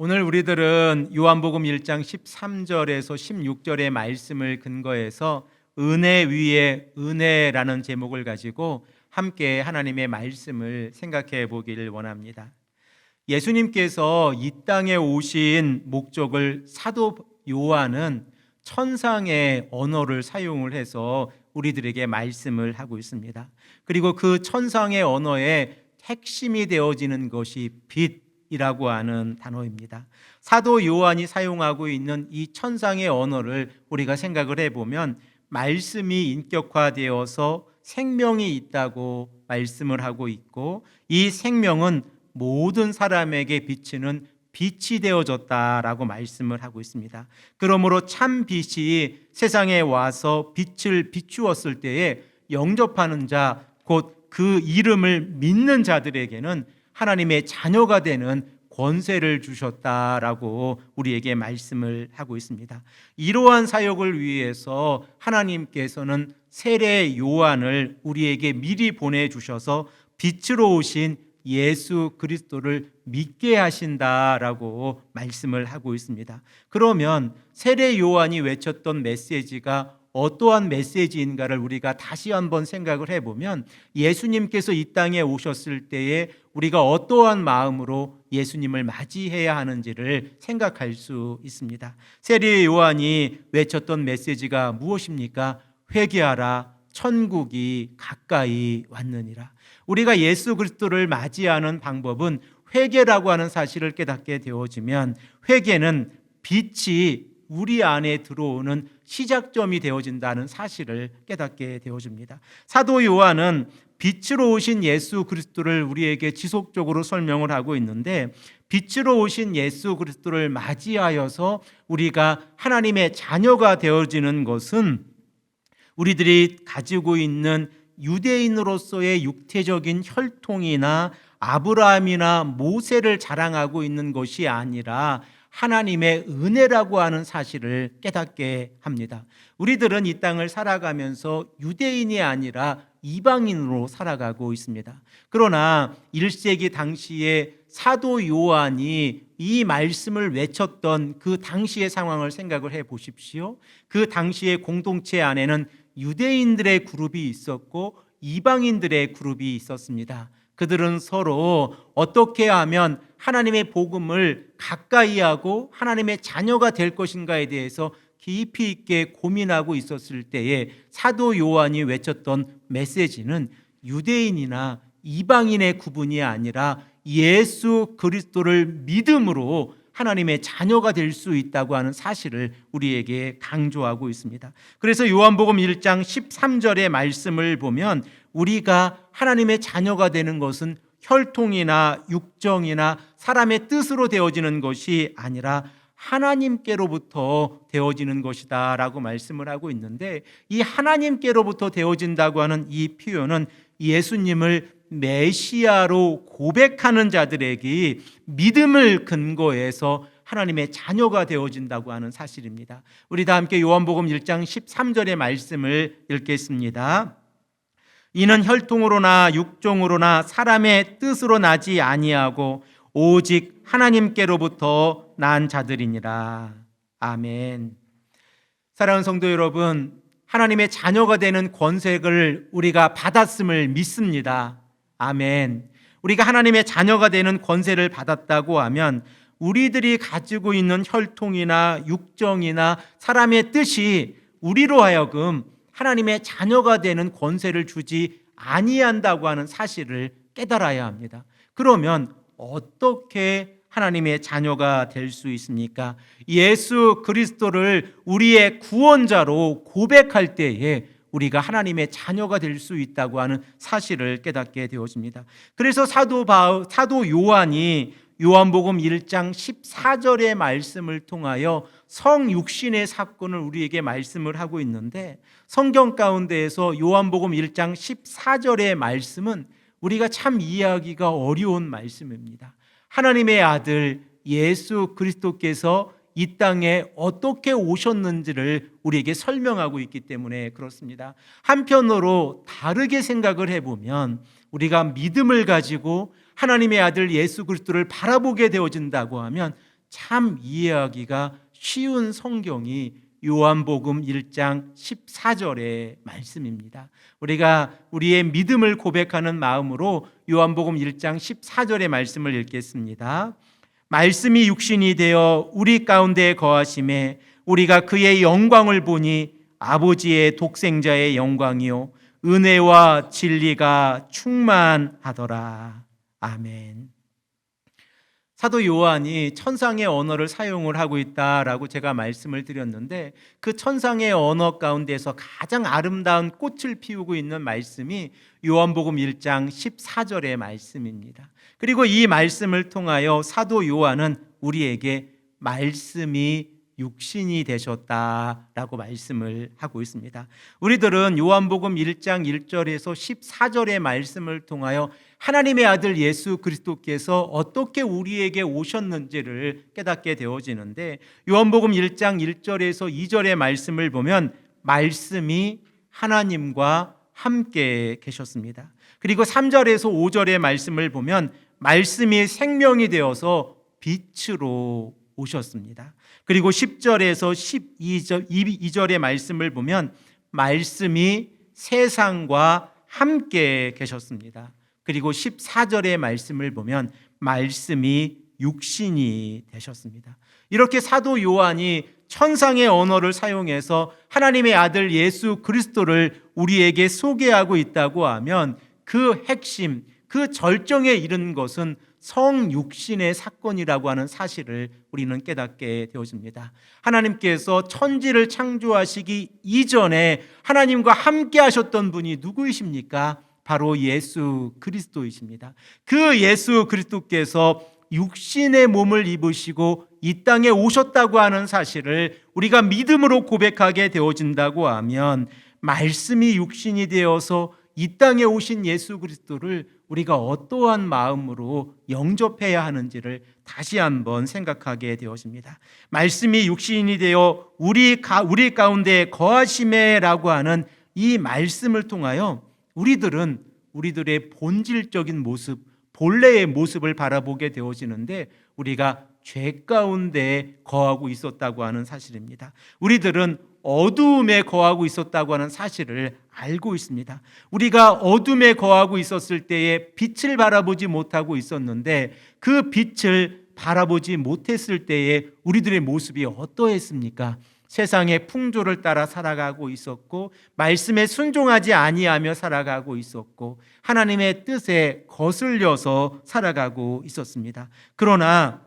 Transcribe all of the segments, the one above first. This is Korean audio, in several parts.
오늘 우리들은 요한복음 1장 13절에서 16절의 말씀을 근거해서 은혜 위에 은혜라는 제목을 가지고 함께 하나님의 말씀을 생각해 보기를 원합니다. 예수님께서 이 땅에 오신 목적을 사도 요한은 천상의 언어를 사용을 해서 우리들에게 말씀을 하고 있습니다. 그리고 그 천상의 언어의 핵심이 되어지는 것이 빛이라고 하는 단어입니다. 사도 요한이 사용하고 있는 이 천상의 언어를 우리가 생각을 해보면 말씀이 인격화되어서 생명이 있다고 말씀을 하고 있고, 이 생명은 모든 사람에게 비치는 빛이 되어졌다라고 말씀을 하고 있습니다. 그러므로 참 빛이 세상에 와서 빛을 비추었을 때에 영접하는 자, 곧 그 이름을 믿는 자들에게는 하나님의 자녀가 되는 권세를 주셨다라고 우리에게 말씀을 하고 있습니다. 이러한 사역을 위해서 하나님께서는 세례 요한을 우리에게 미리 보내주셔서 빛으로 오신 예수 그리스도를 믿게 하신다라고 말씀을 하고 있습니다. 그러면 세례 요한이 외쳤던 메시지가 어떠한 메시지인가를 우리가 다시 한번 생각을 해보면, 예수님께서 이 땅에 오셨을 때에 우리가 어떠한 마음으로 예수님을 맞이해야 하는지를 생각할 수 있습니다. 세례 요한이 외쳤던 메시지가 무엇입니까? 회개하라, 천국이 가까이 왔느니라. 우리가 예수 그리스도를 맞이하는 방법은 회개라고 하는 사실을 깨닫게 되어지면, 회개는 빛이 우리 안에 들어오는 시작점이 되어진다는 사실을 깨닫게 되어집니다. 사도 요한은 빛으로 오신 예수 그리스도를 우리에게 지속적으로 설명을 하고 있는데, 빛으로 오신 예수 그리스도를 맞이하여서 우리가 하나님의 자녀가 되어지는 것은 우리들이 가지고 있는 유대인으로서의 육체적인 혈통이나 아브라함이나 모세를 자랑하고 있는 것이 아니라 하나님의 은혜라고 하는 사실을 깨닫게 합니다. 우리들은 이 땅을 살아가면서 유대인이 아니라 이방인으로 살아가고 있습니다. 그러나 1세기 당시에 사도 요한이 이 말씀을 외쳤던 그 당시의 상황을 생각을 해 보십시오. 그 당시의 공동체 안에는 유대인들의 그룹이 있었고 이방인들의 그룹이 있었습니다. 그들은 서로 어떻게 하면 하나님의 복음을 가까이 하고 하나님의 자녀가 될 것인가에 대해서 깊이 있게 고민하고 있었을 때에 사도 요한이 외쳤던 메시지는 유대인이나 이방인의 구분이 아니라 예수 그리스도를 믿음으로 하나님의 자녀가 될 수 있다고 하는 사실을 우리에게 강조하고 있습니다. 그래서 요한복음 1장 13절의 말씀을 보면, 우리가 하나님의 자녀가 되는 것은 혈통이나 육정이나 사람의 뜻으로 되어지는 것이 아니라 하나님께로부터 되어지는 것이다 라고 말씀을 하고 있는데, 이 하나님께로부터 되어진다고 하는 이 표현은 예수님을 메시아로 고백하는 자들에게 믿음을 근거해서 하나님의 자녀가 되어진다고 하는 사실입니다. 우리 다 함께 요한복음 1장 13절의 말씀을 읽겠습니다. 이는 혈통으로나 육종으로나 사람의 뜻으로 나지 아니하고 오직 하나님께로부터 난 자들이니라. 아멘. 사랑하는 성도 여러분, 하나님의 자녀가 되는 권세를 우리가 받았음을 믿습니다. 아멘. 우리가 하나님의 자녀가 되는 권세를 받았다고 하면 우리들이 가지고 있는 혈통이나 육정이나 사람의 뜻이 우리로 하여금 하나님의 자녀가 되는 권세를 주지 아니한다고 하는 사실을 깨달아야 합니다. 그러면 어떻게 하나님의 자녀가 될 수 있습니까? 예수 그리스도를 우리의 구원자로 고백할 때에 우리가 하나님의 자녀가 될 수 있다고 하는 사실을 깨닫게 되어집니다. 그래서 사도 요한이 요한복음 1장 14절의 말씀을 통하여 성육신의 사건을 우리에게 말씀을 하고 있는데, 성경 가운데에서 요한복음 1장 14절의 말씀은 우리가 참 이해하기가 어려운 말씀입니다. 하나님의 아들 예수 그리스도께서 이 땅에 어떻게 오셨는지를 우리에게 설명하고 있기 때문에 그렇습니다. 한편으로 다르게 생각을 해보면 우리가 믿음을 가지고 하나님의 아들 예수 그리스도를 바라보게 되어진다고 하면 참 이해하기가 쉬운 성경이 요한복음 1장 14절의 말씀입니다. 우리가 우리의 믿음을 고백하는 마음으로 요한복음 1장 14절의 말씀을 읽겠습니다. 말씀이 육신이 되어 우리 가운데 거하심에 우리가 그의 영광을 보니 아버지의 독생자의 영광이요 은혜와 진리가 충만하더라. 아멘. 사도 요한이 천상의 언어를 사용을 하고 있다라고 제가 말씀을 드렸는데, 그 천상의 언어 가운데서 가장 아름다운 꽃을 피우고 있는 말씀이 요한복음 1장 14절의 말씀입니다. 그리고 이 말씀을 통하여 사도 요한은 우리에게 말씀이 육신이 되셨다라고 말씀을 하고 있습니다. 우리들은 요한복음 1장 1절에서 14절의 말씀을 통하여 하나님의 아들 예수 그리스도께서 어떻게 우리에게 오셨는지를 깨닫게 되어지는데, 요한복음 1장 1절에서 2절의 말씀을 보면 말씀이 하나님과 함께 계셨습니다. 그리고 3절에서 5절의 말씀을 보면 말씀이 생명이 되어서 빛으로 오셨습니다. 그리고 10절에서 12절의 말씀을 보면 말씀이 세상과 함께 계셨습니다. 그리고 14절의 말씀을 보면 말씀이 육신이 되셨습니다. 이렇게 사도 요한이 천상의 언어를 사용해서 하나님의 아들 예수 그리스도를 우리에게 소개하고 있다고 하면, 그 핵심, 그 절정에 이른 것은 성육신의 사건이라고 하는 사실을 우리는 깨닫게 되어집니다. 하나님께서 천지를 창조하시기 이전에 하나님과 함께 하셨던 분이 누구이십니까? 바로 예수 그리스도이십니다. 그 예수 그리스도께서 육신의 몸을 입으시고 이 땅에 오셨다고 하는 사실을 우리가 믿음으로 고백하게 되어진다고 하면, 말씀이 육신이 되어서 이 땅에 오신 예수 그리스도를 우리가 어떠한 마음으로 영접해야 하는지를 다시 한번 생각하게 되어집니다. 말씀이 육신이 되어 우리 가운데 거하심에라고 하는 이 말씀을 통하여 우리들은 우리들의 본질적인 모습, 본래의 모습을 바라보게 되어지는데, 우리가 죄 가운데 거하고 있었다고 하는 사실입니다. 우리들은 어두움에 거하고 있었다고 하는 사실을 알고 있습니다. 우리가 어둠에 거하고 있었을 때에 빛을 바라보지 못하고 있었는데, 그 빛을 바라보지 못했을 때에 우리들의 모습이 어떠했습니까? 세상의 풍조를 따라 살아가고 있었고, 말씀에 순종하지 아니하며 살아가고 있었고, 하나님의 뜻에 거슬려서 살아가고 있었습니다. 그러나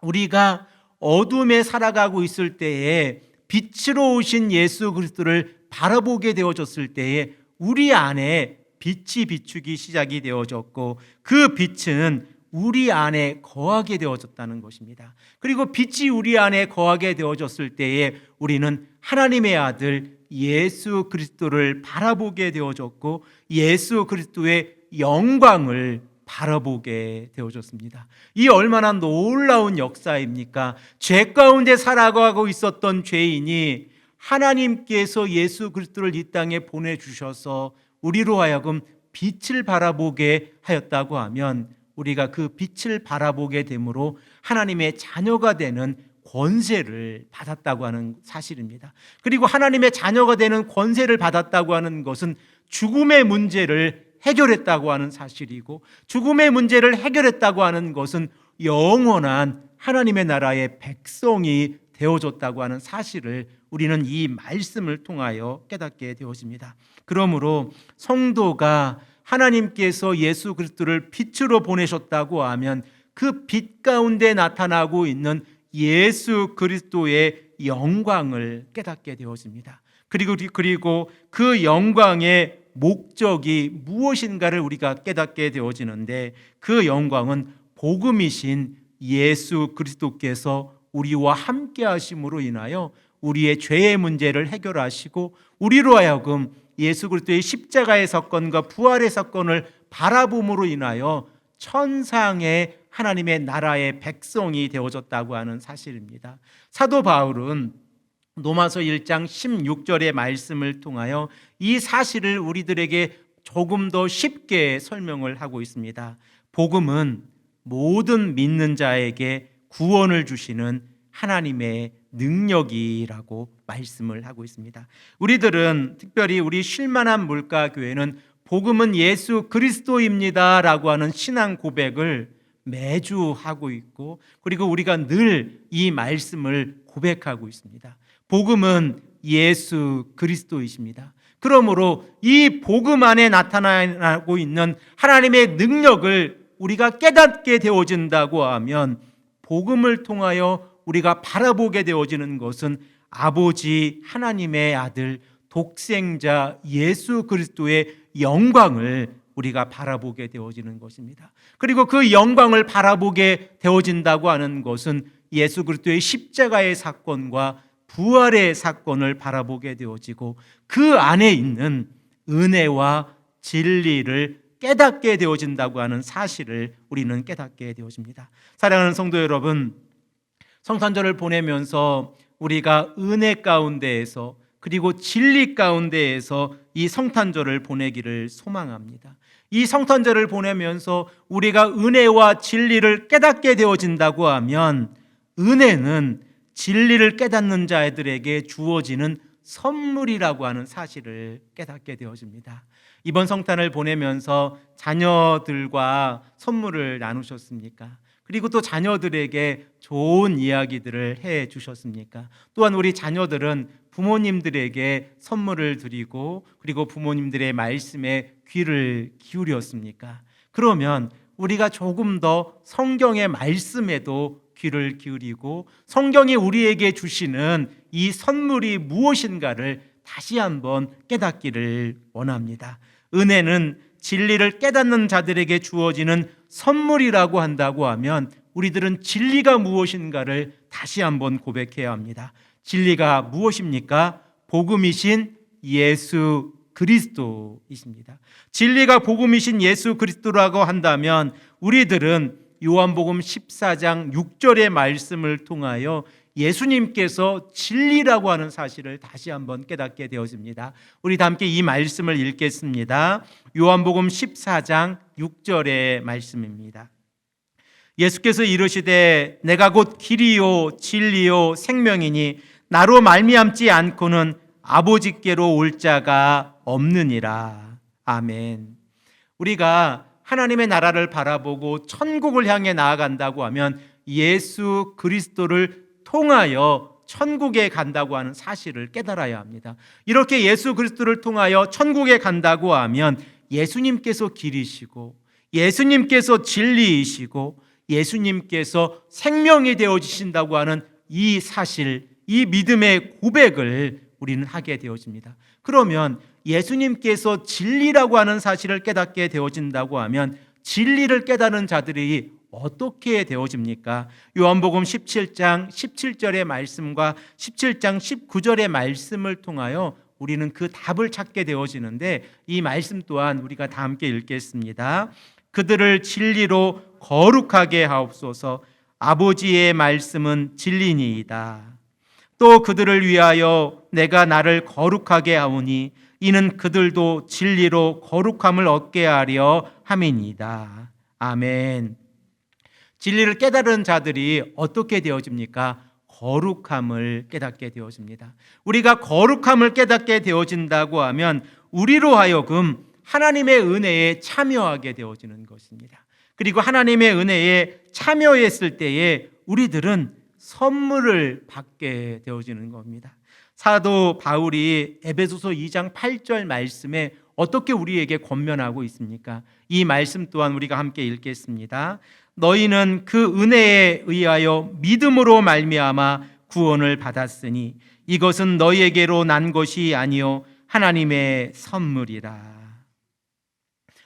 우리가 어둠에 살아가고 있을 때에 빛으로 오신 예수 그리스도를 바라보게 되어졌을 때에 우리 안에 빛이 비추기 시작이 되어졌고, 그 빛은 우리 안에 거하게 되어졌다는 것입니다. 그리고 빛이 우리 안에 거하게 되어졌을 때에 우리는 하나님의 아들 예수 그리스도를 바라보게 되어졌고, 예수 그리스도의 영광을 바라보게 되어졌습니다. 이 얼마나 놀라운 역사입니까? 죄 가운데 살아가고 있었던 죄인이 하나님께서 예수 그리스도를 이 땅에 보내주셔서 우리로 하여금 빛을 바라보게 하였다고 하면, 우리가 그 빛을 바라보게 됨으로 하나님의 자녀가 되는 권세를 받았다고 하는 사실입니다. 그리고 하나님의 자녀가 되는 권세를 받았다고 하는 것은 죽음의 문제를 해결했다고 하는 사실이고, 죽음의 문제를 해결했다고 하는 것은 영원한 하나님의 나라의 백성이 되어졌다고 하는 사실을 우리는 이 말씀을 통하여 깨닫게 되어집니다. 그러므로 성도가 하나님께서 예수 그리스도를 빛으로 보내셨다고 하면, 그 빛 가운데 나타나고 있는 예수 그리스도의 영광을 깨닫게 되어집니다. 그리고 그 영광의 목적이 무엇인가를 우리가 깨닫게 되어지는데, 그 영광은 복음이신 예수 그리스도께서 우리와 함께 하심으로 인하여 우리의 죄의 문제를 해결하시고, 우리로 하여금 예수 그리스도의 십자가의 사건과 부활의 사건을 바라봄으로 인하여 천상의 하나님의 나라의 백성이 되어졌다고 하는 사실입니다. 사도 바울은 로마서 1장 16절의 말씀을 통하여 이 사실을 우리들에게 조금 더 쉽게 설명을 하고 있습니다. 복음은 모든 믿는 자에게 구원을 주시는 하나님의 능력이라고 말씀을 하고 있습니다. 우리들은 특별히 우리 쉴만한 물가교회는 복음은 예수 그리스도입니다 라고 하는 신앙 고백을 매주 하고 있고, 그리고 우리가 늘 이 말씀을 고백하고 있습니다. 복음은 예수 그리스도이십니다. 그러므로 이 복음 안에 나타나고 있는 하나님의 능력을 우리가 깨닫게 되어진다고 하면, 복음을 통하여 우리가 바라보게 되어지는 것은 아버지 하나님의 아들 독생자 예수 그리스도의 영광을 우리가 바라보게 되어지는 것입니다. 그리고 그 영광을 바라보게 되어진다고 하는 것은 예수 그리스도의 십자가의 사건과 부활의 사건을 바라보게 되어지고, 그 안에 있는 은혜와 진리를 깨닫게 되어진다고 하는 사실을 우리는 깨닫게 되어집니다. 사랑하는 성도 여러분, 성탄절을 보내면서 우리가 은혜 가운데에서 그리고 진리 가운데에서 이 성탄절을 보내기를 소망합니다. 이 성탄절을 보내면서 우리가 은혜와 진리를 깨닫게 되어진다고 하면, 은혜는 진리를 깨닫는 자들에게 주어지는 선물이라고 하는 사실을 깨닫게 되어집니다. 이번 성탄을 보내면서 자녀들과 선물을 나누셨습니까? 그리고 또 자녀들에게 좋은 이야기들을 해 주셨습니까? 또한 우리 자녀들은 부모님들에게 선물을 드리고, 그리고 부모님들의 말씀에 귀를 기울였습니까? 그러면 우리가 조금 더 성경의 말씀에도 귀를 기울이고, 성경이 우리에게 주시는 이 선물이 무엇인가를 다시 한번 깨닫기를 원합니다. 은혜는 진리를 깨닫는 자들에게 주어지는 선물이라고 한다고 하면, 우리들은 진리가 무엇인가를 다시 한번 고백해야 합니다. 진리가 무엇입니까? 복음이신 예수 그리스도이십니다. 진리가 복음이신 예수 그리스도라고 한다면, 우리들은 요한복음 14장 6절의 말씀을 통하여 예수님께서 진리라고 하는 사실을 다시 한번 깨닫게 되어집니다. 우리 다 함께 이 말씀을 읽겠습니다. 요한복음 14장 6절의 말씀입니다. 예수께서 이르시되 내가 곧 길이요 진리요 생명이니 나로 말미암지 않고는 아버지께로 올 자가 없느니라. 아멘. 우리가 하나님의 나라를 바라보고 천국을 향해 나아간다고 하면 예수 그리스도를 통하여 천국에 간다고 하는 사실을 깨달아야 합니다. 이렇게 예수 그리스도를 통하여 천국에 간다고 하면 예수님께서 길이시고, 예수님께서 진리이시고, 예수님께서 생명이 되어지신다고 하는 이 사실, 이 믿음의 고백을 우리는 하게 되어집니다. 그러면 예수님께서 진리라고 하는 사실을 깨닫게 되어진다고 하면, 진리를 깨닫는 자들이 어떻게 되어집니까? 요한복음 17장 17절의 말씀과 17장 19절의 말씀을 통하여 우리는 그 답을 찾게 되어지는데, 이 말씀 또한 우리가 다 함께 읽겠습니다. 그들을 진리로 거룩하게 하옵소서. 아버지의 말씀은 진리니이다. 또 그들을 위하여 내가 나를 거룩하게 하오니 이는 그들도 진리로 거룩함을 얻게 하려 함이니이다. 아멘. 진리를 깨달은 자들이 어떻게 되어집니까? 거룩함을 깨닫게 되어집니다. 우리가 거룩함을 깨닫게 되어진다고 하면 우리로 하여금 하나님의 은혜에 참여하게 되어지는 것입니다. 그리고 하나님의 은혜에 참여했을 때에 우리들은 선물을 받게 되어지는 겁니다. 사도 바울이 에베소서 2장 8절 말씀에 어떻게 우리에게 권면하고 있습니까? 이 말씀 또한 우리가 함께 읽겠습니다. 너희는 그 은혜에 의하여 믿음으로 말미암아 구원을 받았으니 이것은 너희에게로 난 것이 아니요 하나님의 선물이라.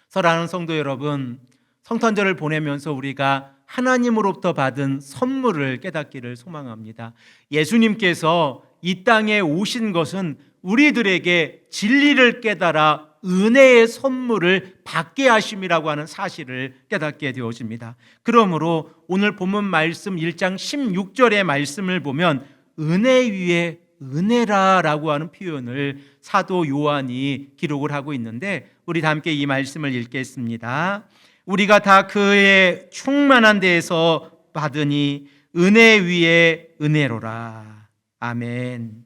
사랑하는 성도 여러분, 성탄절을 보내면서 우리가 하나님으로부터 받은 선물을 깨닫기를 소망합니다. 예수님께서 이 땅에 오신 것은 우리들에게 진리를 깨달아 은혜의 선물을 받게 하심이라고 하는 사실을 깨닫게 되어집니다. 그러므로 오늘 본문 말씀 1장 16절의 말씀을 보면 은혜 위에 은혜라라고 하는 표현을 사도 요한이 기록을 하고 있는데, 우리 다 함께 이 말씀을 읽겠습니다. 우리가 다 그의 충만한 데에서 받으니 은혜 위에 은혜로라. 아멘.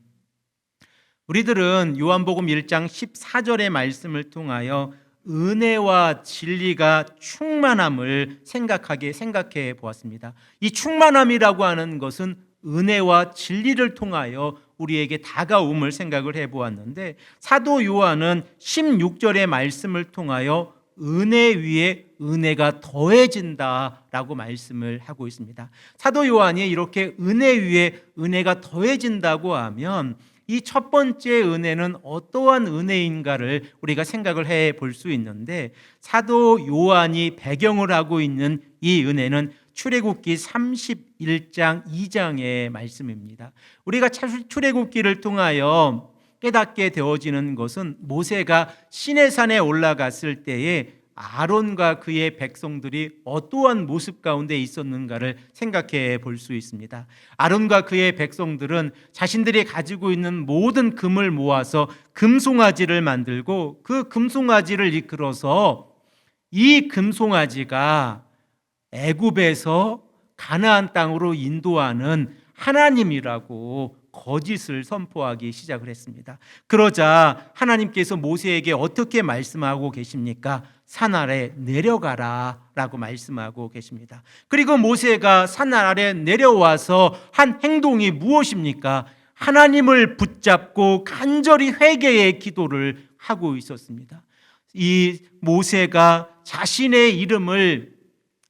우리들은 요한복음 1장 14절의 말씀을 통하여 은혜와 진리가 충만함을 생각해 보았습니다. 이 충만함이라고 하는 것은 은혜와 진리를 통하여 우리에게 다가옴을 생각을 해 보았는데, 사도 요한은 16절의 말씀을 통하여 은혜 위에 은혜가 더해진다라고 말씀을 하고 있습니다. 사도 요한이 이렇게 은혜 위에 은혜가 더해진다고 하면 이 첫 번째 은혜는 어떠한 은혜인가를 우리가 생각을 해 볼 수 있는데, 사도 요한이 배경을 하고 있는 이 은혜는 출애굽기 31장 2장의 말씀입니다. 우리가 출애굽기를 통하여 깨닫게 되어지는 것은 모세가 시내산에 올라갔을 때에 아론과 그의 백성들이 어떠한 모습 가운데 있었는가를 생각해 볼 수 있습니다. 아론과 그의 백성들은 자신들이 가지고 있는 모든 금을 모아서 금송아지를 만들고 그 금송아지를 이끌어서 이 금송아지가 애굽에서 가나안 땅으로 인도하는 하나님이라고 거짓을 선포하기 시작을 했습니다. 그러자 하나님께서 모세에게 어떻게 말씀하고 계십니까? 산 아래 내려가라 라고 말씀하고 계십니다. 그리고 모세가 산 아래 내려와서 한 행동이 무엇입니까? 하나님을 붙잡고 간절히 회개의 기도를 하고 있었습니다. 이 모세가 자신의 이름을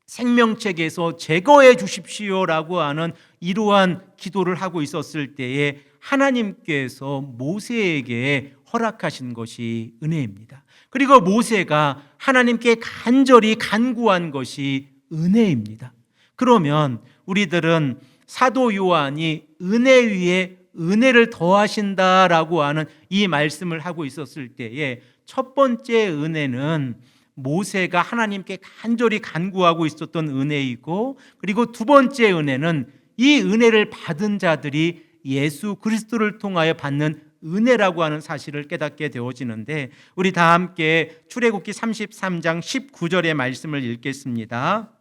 생명책에서 제거해 주십시오라고 하는 이러한 기도를 하고 있었을 때에 하나님께서 모세에게 허락하신 것이 은혜입니다. 그리고 모세가 하나님께 간절히 간구한 것이 은혜입니다. 그러면 우리들은 사도 요한이 은혜 위에 은혜를 더하신다라고 하는 이 말씀을 하고 있었을 때에 첫 번째 은혜는 모세가 하나님께 간절히 간구하고 있었던 은혜이고, 그리고 두 번째 은혜는 이 은혜를 받은 자들이 예수 그리스도를 통하여 받는 은혜라고 하는 사실을 깨닫게 되어지는데, 우리 다 함께 출애굽기 33장 19절의 말씀을 읽겠습니다.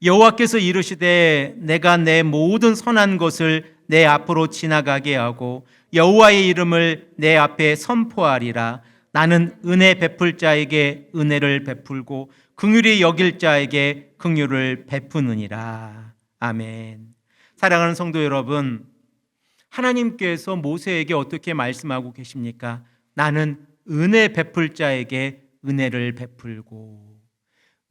여호와께서 이르시되 내가 내 모든 선한 것을 내 앞으로 지나가게 하고 여호와의 이름을 내 앞에 선포하리라. 나는 은혜 베풀 자에게 은혜를 베풀고 긍휼히 여길 자에게 긍휼을 베푸느니라. 아멘. 사랑하는 성도 여러분, 하나님께서 모세에게 어떻게 말씀하고 계십니까? 나는 은혜 베풀 자에게 은혜를 베풀고,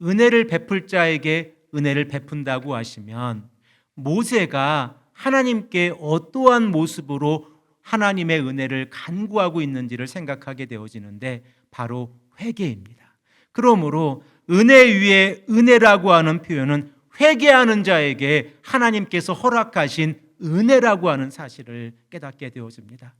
은혜를 베풀 자에게 은혜를 베푼다고 하시면 모세가 하나님께 어떠한 모습으로 하나님의 은혜를 간구하고 있는지를 생각하게 되어지는데 바로 회개입니다. 그러므로 은혜 위에 은혜라고 하는 표현은 회개하는 자에게 하나님께서 허락하신 은혜라고 하는 사실을 깨닫게 되어집니다.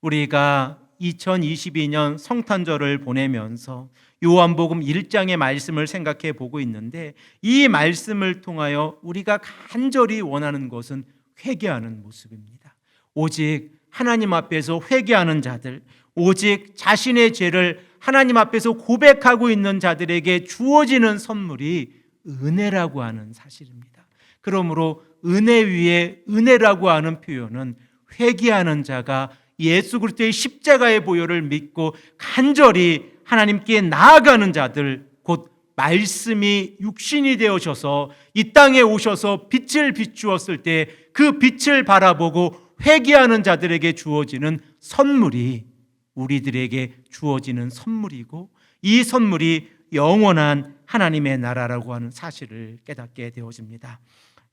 우리가 2022년 성탄절을 보내면서 요한복음 1장의 말씀을 생각해 보고 있는데, 이 말씀을 통하여 우리가 간절히 원하는 것은 회개하는 모습입니다. 오직 하나님 앞에서 회개하는 자들, 오직 자신의 죄를 하나님 앞에서 고백하고 있는 자들에게 주어지는 선물이 은혜라고 하는 사실입니다. 그러므로 은혜 위에 은혜라고 하는 표현은 회개하는 자가 예수 그리스도의 십자가의 보혈을 믿고 간절히 하나님께 나아가는 자들, 곧 말씀이 육신이 되어셔서 이 땅에 오셔서 빛을 비추었을 때 그 빛을 바라보고 회개하는 자들에게 주어지는 선물이 우리들에게 주어지는 선물이고, 이 선물이 영원한 하나님의 나라라고 하는 사실을 깨닫게 되어집니다.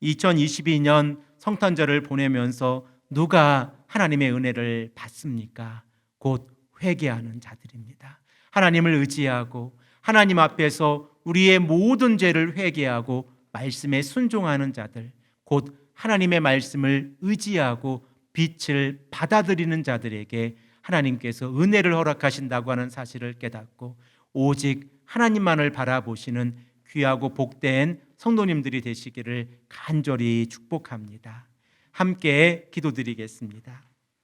2022년 성탄절을 보내면서 누가 하나님의 은혜를 받습니까? 곧 회개하는 자들입니다. 하나님을 의지하고 하나님 앞에서 우리의 모든 죄를 회개하고 말씀에 순종하는 자들, 곧 하나님의 말씀을 의지하고 빛을 받아들이는 자들에게 하나님께서 은혜를 허락하신다고 하는 사실을 깨닫고 오직 하나님만을 바라보시는 귀하고 복된 성도님들이 되시기를 간절히 축복합니다. 함께 기도드리겠습니다.